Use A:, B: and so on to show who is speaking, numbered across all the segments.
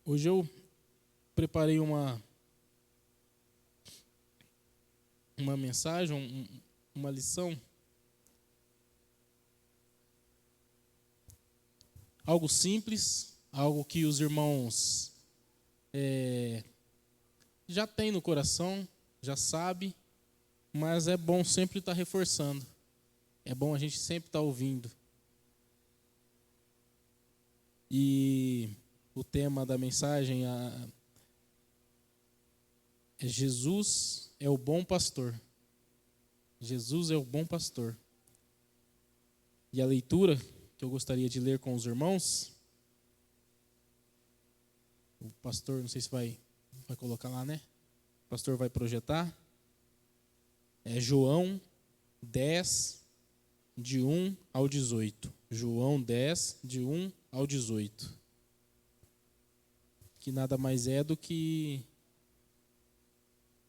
A: Hoje eu preparei uma mensagem, uma lição, algo simples, algo que os irmãos já têm no coração, já sabe, mas é bom sempre estar reforçando. É bom a gente sempre estar ouvindo. E o tema da mensagem é Jesus é o bom pastor. Jesus é o bom pastor. E a leitura que eu gostaria de ler com os irmãos, o pastor, não sei se vai colocar lá, né? O pastor vai projetar. É João 10, de 1 ao 18. João 10, de 1 ao 18. Que nada mais é do que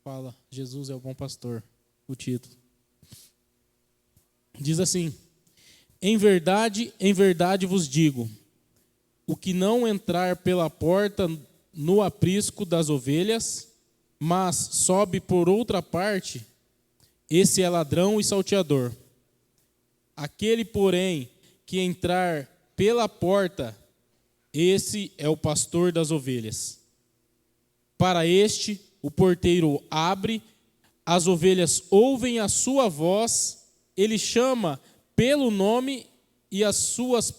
A: fala, Jesus é o bom pastor, o título. Diz assim: em verdade vos digo, o que não entrar pela porta no aprisco das ovelhas, mas sobe por outra parte, esse é ladrão e salteador. Aquele, porém, que entrar pela porta, esse é o pastor das ovelhas. Para este, o porteiro abre, as ovelhas ouvem a sua voz, ele chama pelo nome as suas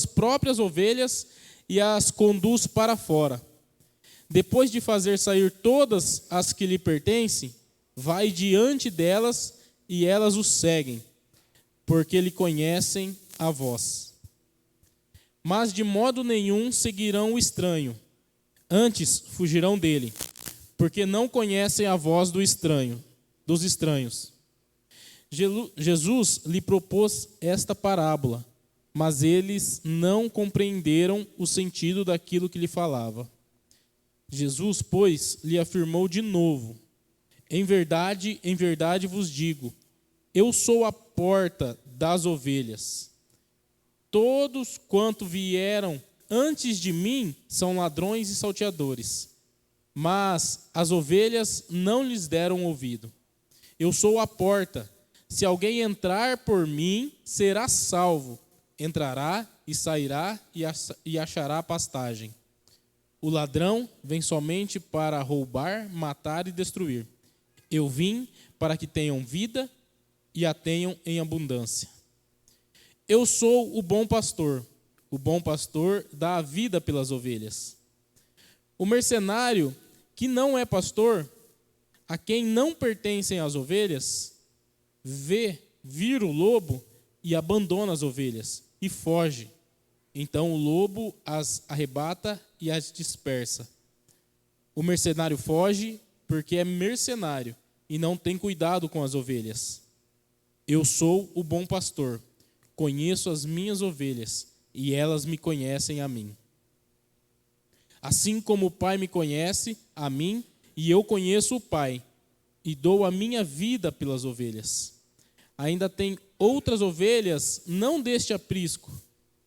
A: próprias ovelhas e as conduz para fora. Depois de fazer sair todas as que lhe pertencem, vai diante delas e elas o seguem, porque lhe conhecem a voz. Mas de modo nenhum seguirão o estranho, antes fugirão dele, porque não conhecem a voz dos estranhos. Jesus lhe propôs esta parábola, mas eles não compreenderam o sentido daquilo que lhe falava. Jesus, pois, lhe afirmou de novo: em verdade vos digo, eu sou a porta das ovelhas. Todos quanto vieram antes de mim são ladrões e salteadores, mas as ovelhas não lhes deram ouvido. Eu sou a porta. Se alguém entrar por mim, será salvo. Entrará e sairá e achará pastagem. O ladrão vem somente para roubar, matar e destruir. Eu vim para que tenham vida e a tenham em abundância. Eu sou o bom pastor. O bom pastor dá a vida pelas ovelhas. O mercenário, que não é pastor, a quem não pertencem as ovelhas, vê vir o lobo e abandona as ovelhas e foge. Então o lobo as arrebata e as dispersa. O mercenário foge porque é mercenário e não tem cuidado com as ovelhas. Eu sou o bom pastor, conheço as minhas ovelhas e elas me conhecem a mim. Assim como o Pai me conhece a mim e eu conheço o Pai e dou a minha vida pelas ovelhas. Ainda tem outras ovelhas, não deste aprisco.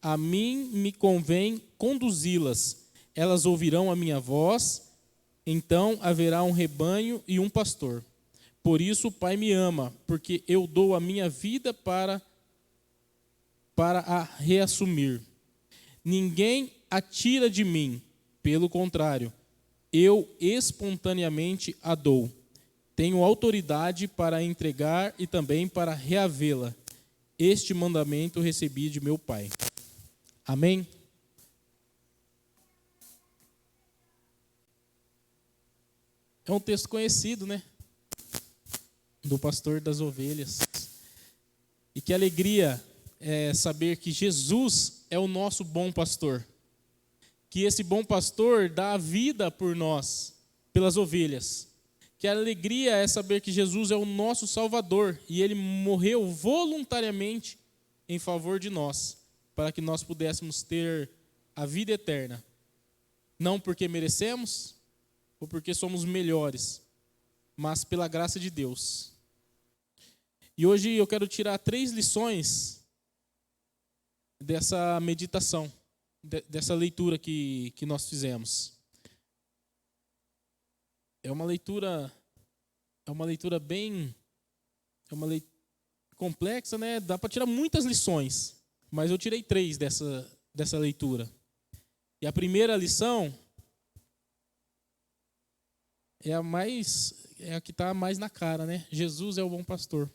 A: A mim me convém conduzi-las. Elas ouvirão a minha voz, então haverá um rebanho e um pastor. Por isso o Pai me ama, porque eu dou a minha vida para a reassumir. Ninguém a tira de mim, pelo contrário, eu espontaneamente a dou. Tenho autoridade para entregar e também para reavê-la. Este mandamento recebi de meu Pai. Amém? É um texto conhecido, né? Do pastor das ovelhas. E que alegria é saber que Jesus é o nosso bom pastor. Que esse bom pastor dá a vida por nós, pelas ovelhas. Que a alegria é saber que Jesus é o nosso Salvador e Ele morreu voluntariamente em favor de nós, para que nós pudéssemos ter a vida eterna. Não porque merecemos ou porque somos melhores, mas pela graça de Deus. E hoje eu quero tirar 3 lições dessa meditação. dessa leitura que nós fizemos. É uma leitura bem complexa, né? Dá para tirar muitas lições, mas eu tirei 3 dessa leitura. E a primeira lição é a que está mais na cara, né? Jesus é o bom pastor.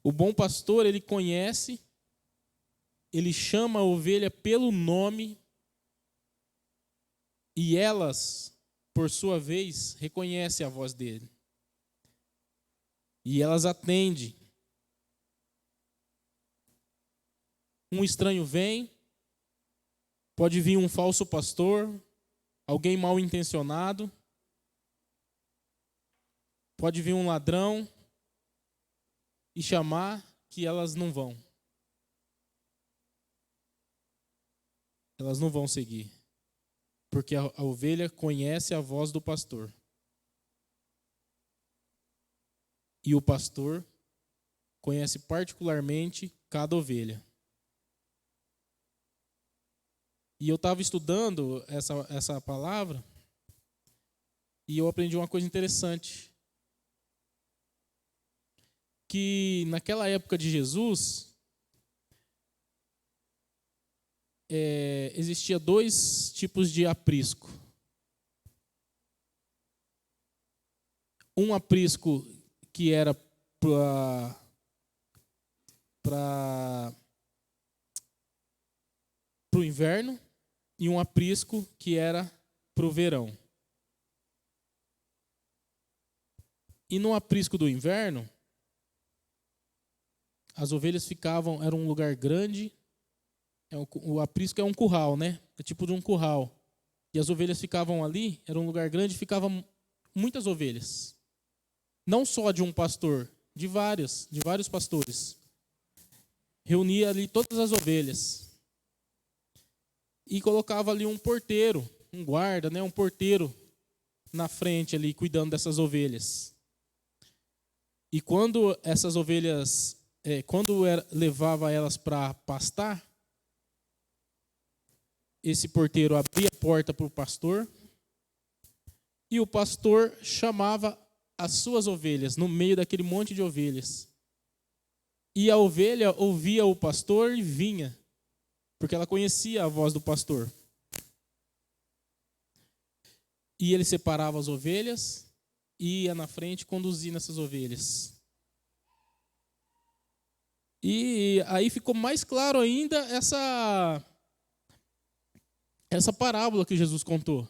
A: O bom pastor, ele conhece, ele chama a ovelha pelo nome e elas, por sua vez, reconhecem a voz dele. E elas atendem. Um estranho vem, pode vir um falso pastor, alguém mal intencionado, pode vir um ladrão e chamar que elas não vão. Elas não vão seguir, porque a ovelha conhece a voz do pastor. E o pastor conhece particularmente cada ovelha. E eu estava estudando essa palavra e eu aprendi uma coisa interessante. Que naquela época de Jesus, existia 2 tipos de aprisco. Um aprisco que era para o inverno e um aprisco que era para o verão. E no aprisco do inverno, as ovelhas era um lugar grande. O aprisco é um curral, né? É tipo de um curral. E as ovelhas ficavam ali, era um lugar grande, ficavam muitas ovelhas. Não só de um pastor, de vários pastores. Reunia ali todas as ovelhas. E colocava ali um porteiro, um guarda, né? Um porteiro na frente ali, cuidando dessas ovelhas. E quando essas ovelhas, levava elas para pastar, esse porteiro abria a porta para o pastor e o pastor chamava as suas ovelhas no meio daquele monte de ovelhas. E a ovelha ouvia o pastor e vinha, porque ela conhecia a voz do pastor. E ele separava as ovelhas e ia na frente conduzindo essas ovelhas. E aí ficou mais claro ainda essa parábola que Jesus contou,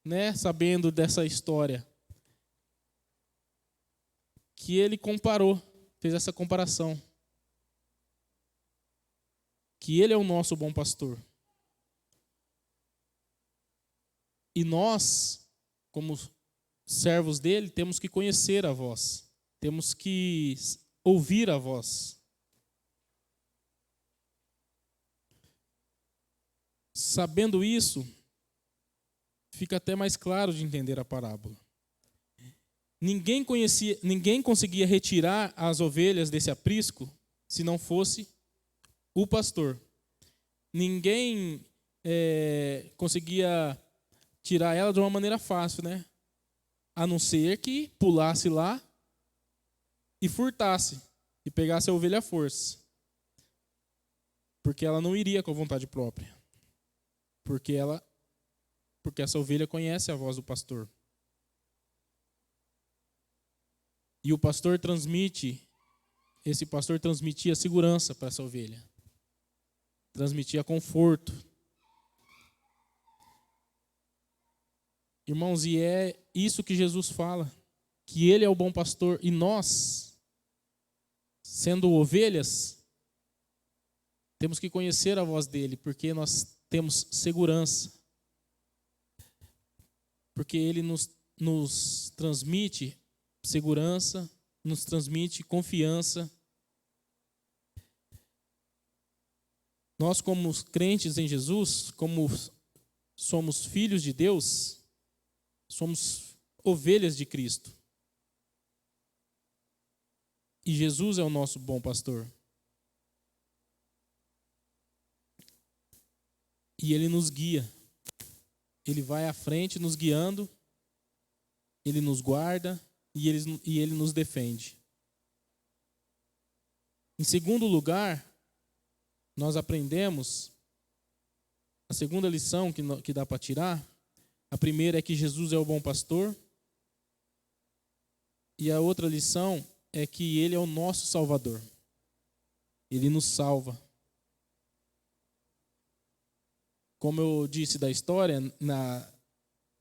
A: né? Sabendo dessa história. Que ele fez essa comparação. Que ele é o nosso bom pastor. E nós, como servos dele, temos que conhecer a voz. Temos que ouvir a voz. Sabendo isso, fica até mais claro de entender a parábola. Ninguém conseguia retirar as ovelhas desse aprisco se não fosse o pastor. Ninguém conseguia tirar ela de uma maneira fácil, né? A não ser que pulasse lá e furtasse e pegasse a ovelha à força. Porque ela não iria com vontade própria. Porque essa ovelha conhece a voz do pastor. E esse pastor transmitia segurança para essa ovelha. Transmitia conforto. Irmãos, e é isso que Jesus fala, que ele é o bom pastor e nós, sendo ovelhas, temos que conhecer a voz dele, porque nós temos segurança. Porque ele nos transmite segurança, nos transmite confiança. Nós, como crentes em Jesus, como somos filhos de Deus, somos ovelhas de Cristo. E Jesus é o nosso bom pastor. e Ele nos guia. Ele vai à frente nos guiando, Ele nos guarda e Ele nos defende. Em segundo lugar, nós aprendemos, a segunda lição que dá para tirar, a primeira é que Jesus é o bom pastor, e a outra lição é que Ele é o nosso Salvador. Ele nos salva. Como eu disse da história,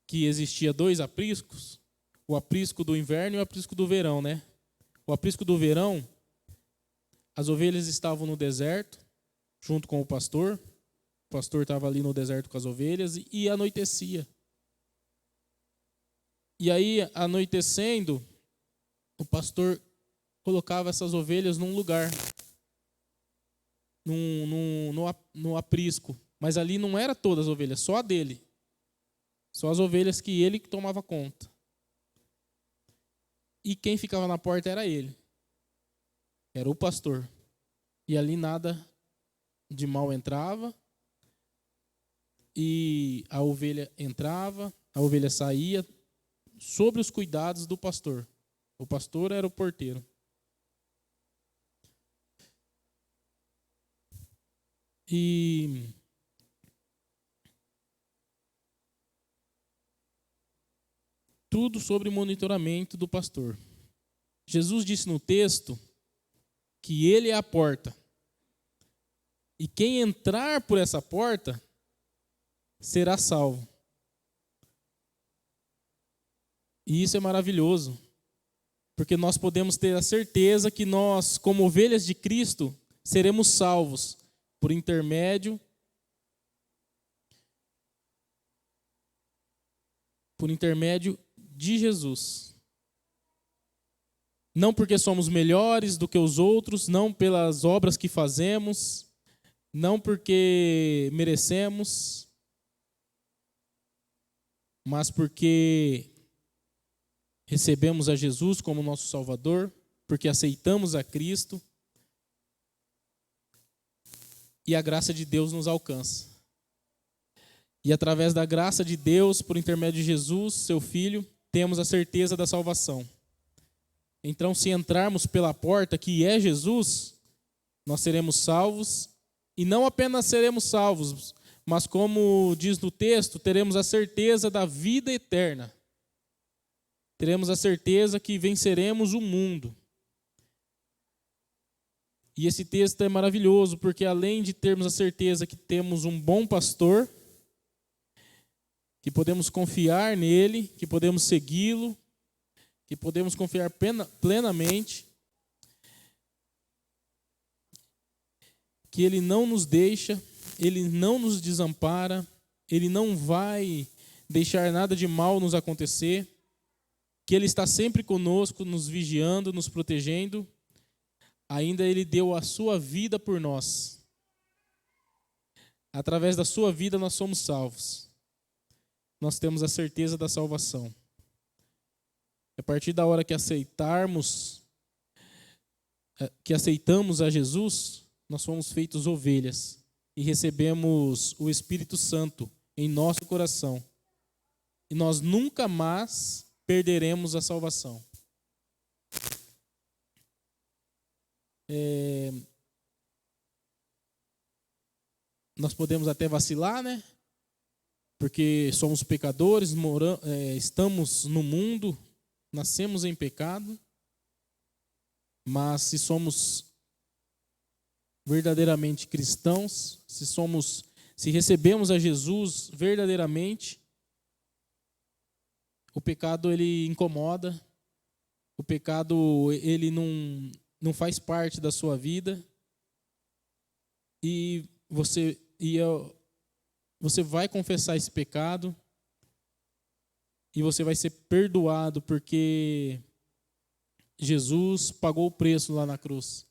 A: que existia 2 apriscos, o aprisco do inverno e o aprisco do verão, né? O aprisco do verão, as ovelhas estavam no deserto, junto com o pastor estava ali no deserto com as ovelhas, e anoitecia. E aí, anoitecendo, o pastor colocava essas ovelhas num lugar, no aprisco. Mas ali não era todas as ovelhas, só a dele. Só as ovelhas que ele tomava conta. E quem ficava na porta era ele. Era o pastor. E ali nada de mal entrava. E a ovelha entrava, a ovelha saía, sob os cuidados do pastor. O pastor era o porteiro. E tudo sobre monitoramento do pastor. Jesus disse no texto que ele é a porta. E quem entrar por essa porta será salvo. E isso é maravilhoso, porque nós podemos ter a certeza que nós, como ovelhas de Cristo, seremos salvos por intermédio de Jesus. Não porque somos melhores do que os outros, não pelas obras que fazemos, não porque merecemos, mas porque recebemos a Jesus como nosso Salvador, porque aceitamos a Cristo e a graça de Deus nos alcança. E através da graça de Deus, por intermédio de Jesus, seu Filho, temos a certeza da salvação. Então, se entrarmos pela porta, que é Jesus, nós seremos salvos, e não apenas seremos salvos, mas como diz no texto, teremos a certeza da vida eterna. Teremos a certeza que venceremos o mundo. E esse texto é maravilhoso, porque além de termos a certeza que temos um bom pastor, que podemos confiar nele, que podemos segui-lo, que podemos confiar plenamente, que ele não nos deixa, ele não nos desampara, ele não vai deixar nada de mal nos acontecer, que ele está sempre conosco, nos vigiando, nos protegendo. Ainda ele deu a sua vida por nós. Através da sua vida nós somos salvos. Nós temos a certeza da salvação. A partir da hora que aceitamos a Jesus, nós somos feitos ovelhas e recebemos o Espírito Santo em nosso coração. E nós nunca mais perderemos a salvação. Nós podemos até vacilar, né? Porque somos pecadores, estamos no mundo, nascemos em pecado, mas se somos verdadeiramente cristãos, se recebemos a Jesus verdadeiramente, o pecado ele incomoda, o pecado ele não faz parte da sua vida, e você vai confessar esse pecado e você vai ser perdoado, porque Jesus pagou o preço lá na cruz.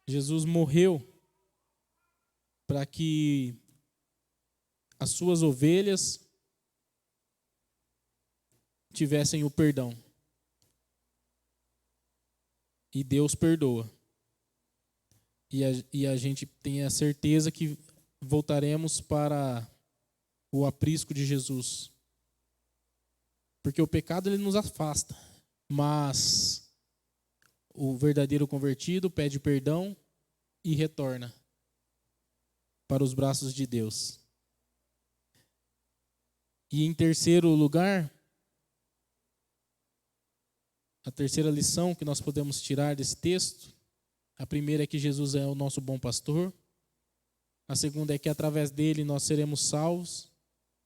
A: Jesus morreu para que as suas ovelhas tivessem o perdão. E Deus perdoa. E a gente tem a certeza que voltaremos para o aprisco de Jesus. Porque o pecado ele nos afasta, mas o verdadeiro convertido pede perdão e retorna para os braços de Deus. E em terceiro lugar, a terceira lição que nós podemos tirar desse texto, a primeira é que Jesus é o nosso bom pastor, a segunda é que através dele nós seremos salvos,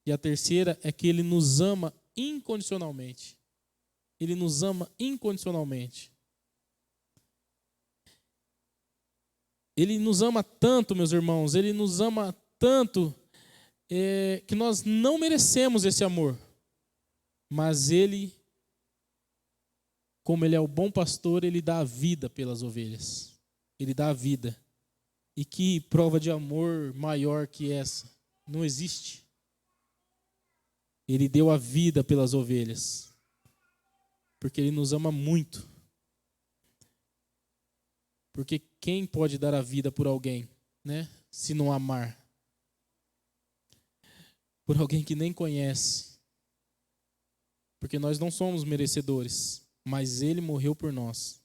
A: e a terceira é que ele nos ama incondicionalmente. Ele nos ama incondicionalmente. Ele nos ama tanto, meus irmãos, ele nos ama tanto que nós não merecemos esse amor. Mas ele, como ele é o bom pastor, ele dá a vida pelas ovelhas. Ele dá a vida. E que prova de amor maior que essa? Não existe. Ele deu a vida pelas ovelhas. Porque ele nos ama muito. Porque quem pode dar a vida por alguém, né? Se não amar? Por alguém que nem conhece. Porque nós não somos merecedores, mas ele morreu por nós.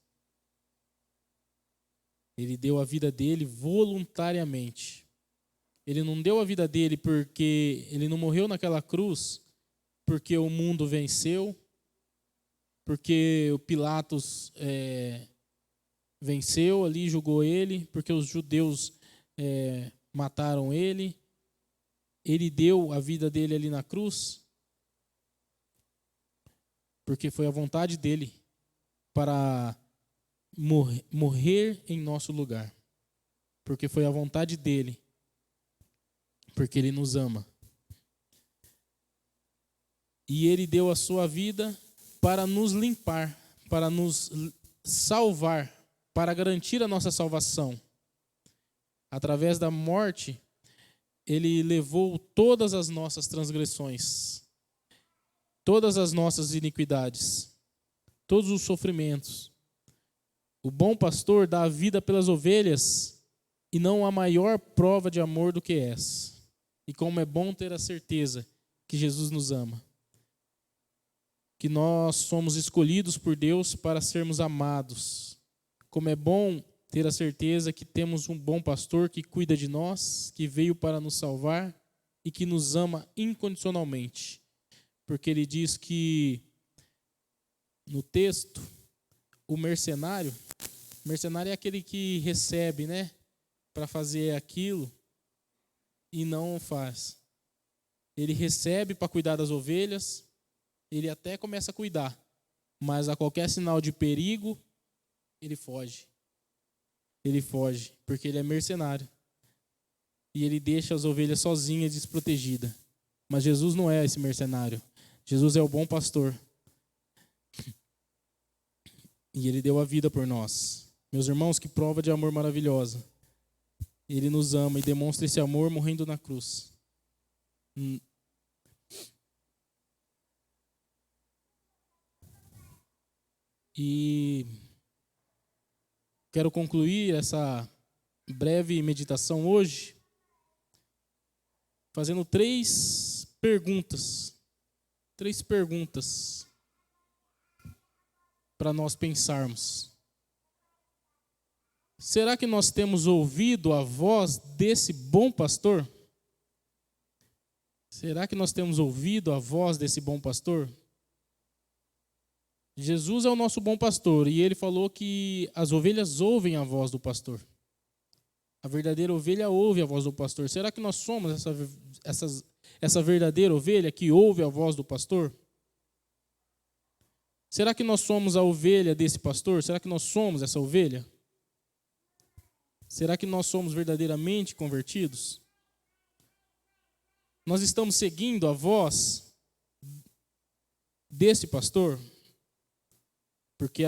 A: Ele deu a vida dele voluntariamente. Ele não deu a vida dele porque ele não morreu naquela cruz porque o mundo venceu, porque o Pilatos venceu ali, julgou ele, porque os judeus mataram ele. Ele deu a vida dele ali na cruz porque foi a vontade dele para morrer em nosso lugar. Porque foi a vontade dele, porque ele nos ama. E ele deu a sua vida para nos limpar, para nos salvar, para garantir a nossa salvação. Através da morte, ele levou todas as nossas transgressões, todas as nossas iniquidades, todos os sofrimentos. O bom pastor dá a vida pelas ovelhas e não há maior prova de amor do que essa. E como é bom ter a certeza que Jesus nos ama. Que nós somos escolhidos por Deus para sermos amados. Como é bom ter a certeza que temos um bom pastor que cuida de nós, que veio para nos salvar e que nos ama incondicionalmente. Porque ele diz que no texto, o mercenário é aquele que recebe, né, para fazer aquilo e não faz. Ele recebe para cuidar das ovelhas, ele até começa a cuidar, mas a qualquer sinal de perigo, ele foge. Ele foge, porque ele é mercenário. E ele deixa as ovelhas sozinhas, desprotegidas. Mas Jesus não é esse mercenário. Jesus é o bom pastor. E ele deu a vida por nós. Meus irmãos, que prova de amor maravilhosa. Ele nos ama e demonstra esse amor morrendo na cruz. E quero concluir essa breve meditação hoje fazendo três perguntas para nós pensarmos. Será que nós temos ouvido a voz desse bom pastor? Será que nós temos ouvido a voz desse bom pastor? Jesus é o nosso bom pastor e ele falou que as ovelhas ouvem a voz do pastor. A verdadeira ovelha ouve a voz do pastor. Será que nós somos essa verdadeira ovelha que ouve a voz do pastor? Será que nós somos a ovelha desse pastor? Será que nós somos essa ovelha? Será que nós somos verdadeiramente convertidos? Nós estamos seguindo a voz desse pastor? Porque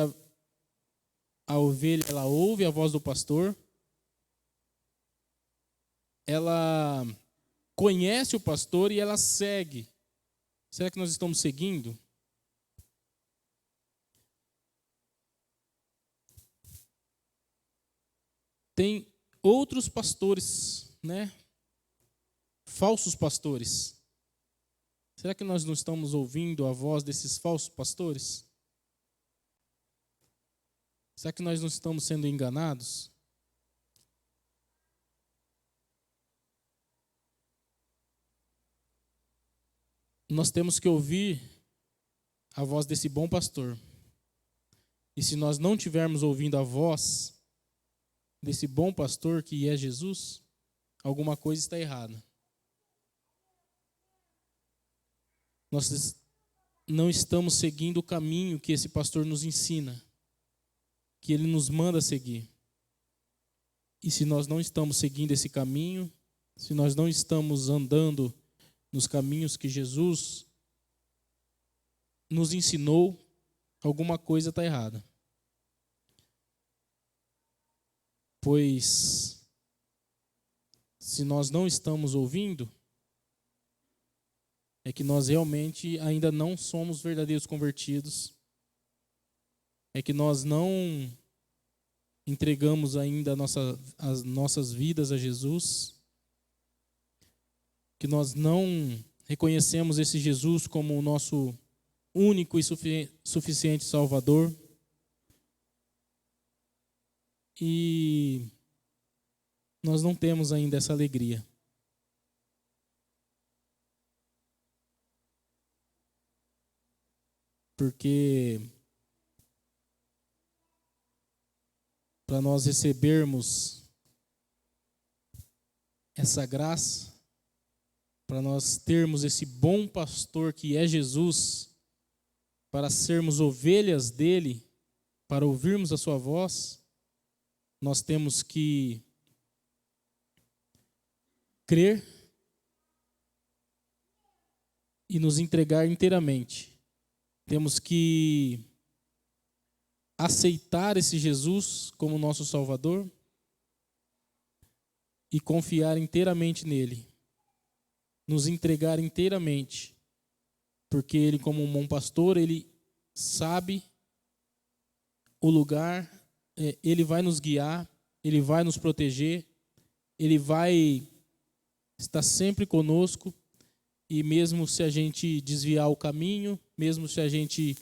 A: a ovelha, ela ouve a voz do pastor, ela conhece o pastor e ela segue. Será que nós estamos seguindo? Tem outros pastores, né? falsos pastores. Será que nós não estamos ouvindo a voz desses falsos pastores? Será que nós não estamos sendo enganados? Nós temos que ouvir a voz desse bom pastor. E se nós não estivermos ouvindo a voz desse bom pastor, que é Jesus, alguma coisa está errada. Nós não estamos seguindo o caminho que esse pastor nos ensina, que ele nos manda seguir. E se nós não estamos seguindo esse caminho, se nós não estamos andando nos caminhos que Jesus nos ensinou, alguma coisa está errada. Pois, se nós não estamos ouvindo, é que nós realmente ainda não somos verdadeiros convertidos, é que nós não entregamos ainda as nossas vidas a Jesus, que nós não reconhecemos esse Jesus como o nosso único e suficiente Salvador. E nós não temos ainda essa alegria. Porque para nós recebermos essa graça, para nós termos esse bom pastor que é Jesus, para sermos ovelhas dele, para ouvirmos a sua voz, nós temos que crer e nos entregar inteiramente. Temos que aceitar esse Jesus como nosso Salvador e confiar inteiramente nele. Nos entregar inteiramente. Porque ele, como um bom pastor, ele sabe o lugar, ele vai nos guiar, ele vai nos proteger, ele vai estar sempre conosco. E mesmo se a gente desviar o caminho, mesmo se a gente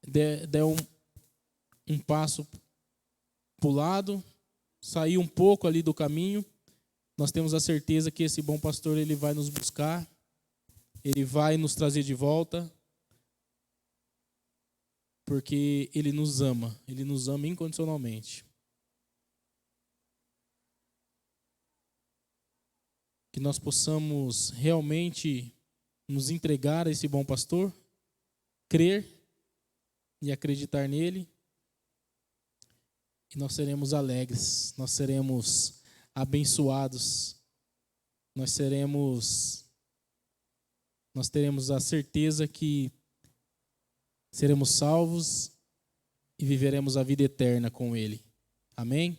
A: der um passo para o lado, sair um pouco ali do caminho, nós temos a certeza que esse bom pastor ele vai nos buscar, ele vai nos trazer de volta, porque ele nos ama incondicionalmente. Que nós possamos realmente nos entregar a esse bom pastor, crer e acreditar nele, e nós seremos alegres, nós seremos abençoados, nós teremos a certeza que seremos salvos e viveremos a vida eterna com ele. Amém?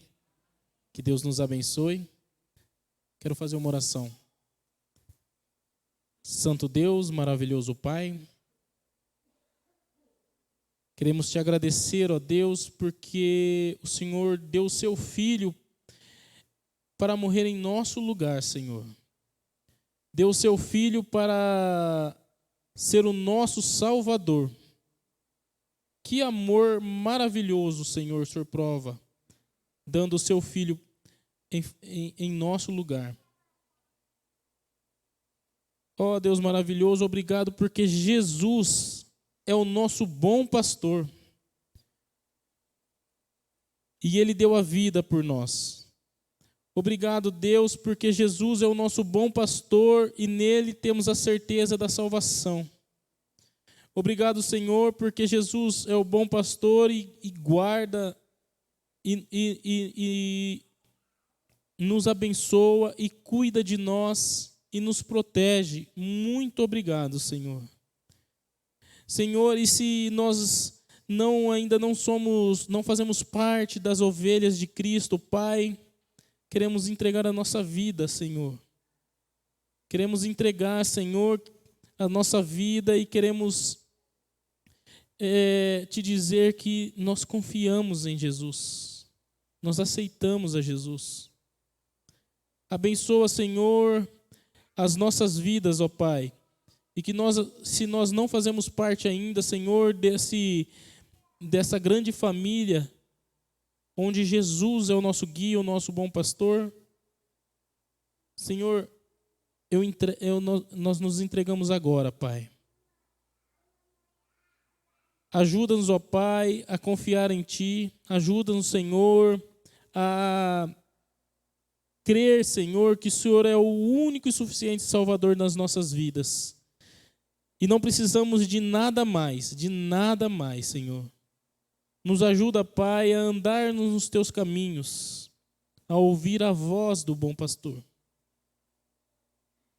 A: Que Deus nos abençoe. Quero fazer uma oração. Santo Deus, maravilhoso Pai, queremos te agradecer, ó Deus, porque o Senhor deu o seu Filho para morrer em nosso lugar, Senhor. Deu o seu Filho para ser o nosso Salvador. Que amor maravilhoso, Senhor, o Senhor prova, dando o seu Filho em nosso lugar. Ó Deus maravilhoso, obrigado porque Jesus é o nosso bom pastor. E Ele deu a vida por nós. Obrigado, Deus, porque Jesus é o nosso bom pastor e nele temos a certeza da salvação. Obrigado, Senhor, porque Jesus é o bom pastor e guarda e nos abençoa e cuida de nós e nos protege. Muito obrigado, Senhor. Senhor, e se nós ainda não fazemos parte das ovelhas de Cristo, Pai, queremos entregar a nossa vida, Senhor. Queremos entregar, Senhor, a nossa vida e queremos te dizer que nós confiamos em Jesus. Nós aceitamos a Jesus. Abençoa, Senhor, as nossas vidas, ó Pai. E que nós, se nós não fazemos parte ainda, Senhor, dessa grande família, onde Jesus é o nosso guia, o nosso bom pastor, Senhor, nós nos entregamos agora, Pai. Ajuda-nos, ó Pai, a confiar em Ti. Ajuda-nos, Senhor, a crer, Senhor, que o Senhor é o único e suficiente Salvador nas nossas vidas. E não precisamos de nada mais, Senhor. Nos ajuda, Pai, a andar nos Teus caminhos, a ouvir a voz do bom pastor.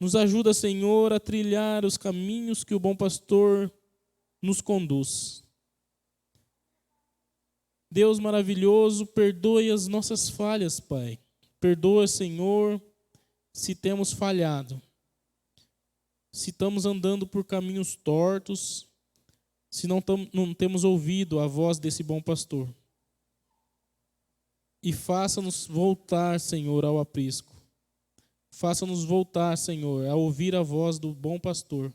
A: Nos ajuda, Senhor, a trilhar os caminhos que o bom pastor nos conduz. Deus maravilhoso, perdoe as nossas falhas, Pai. Perdoa, Senhor, se temos falhado, se estamos andando por caminhos tortos, se não temos ouvido a voz desse bom pastor. E faça-nos voltar, Senhor, ao aprisco. Faça-nos voltar, Senhor, a ouvir a voz do bom pastor,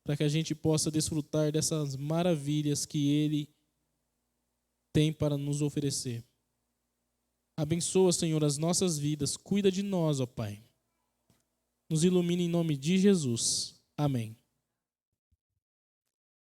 A: para que a gente possa desfrutar dessas maravilhas que Ele tem para nos oferecer. Abençoa, Senhor, as nossas vidas. Cuida de nós, ó Pai. Nos ilumine em nome de Jesus. Amém.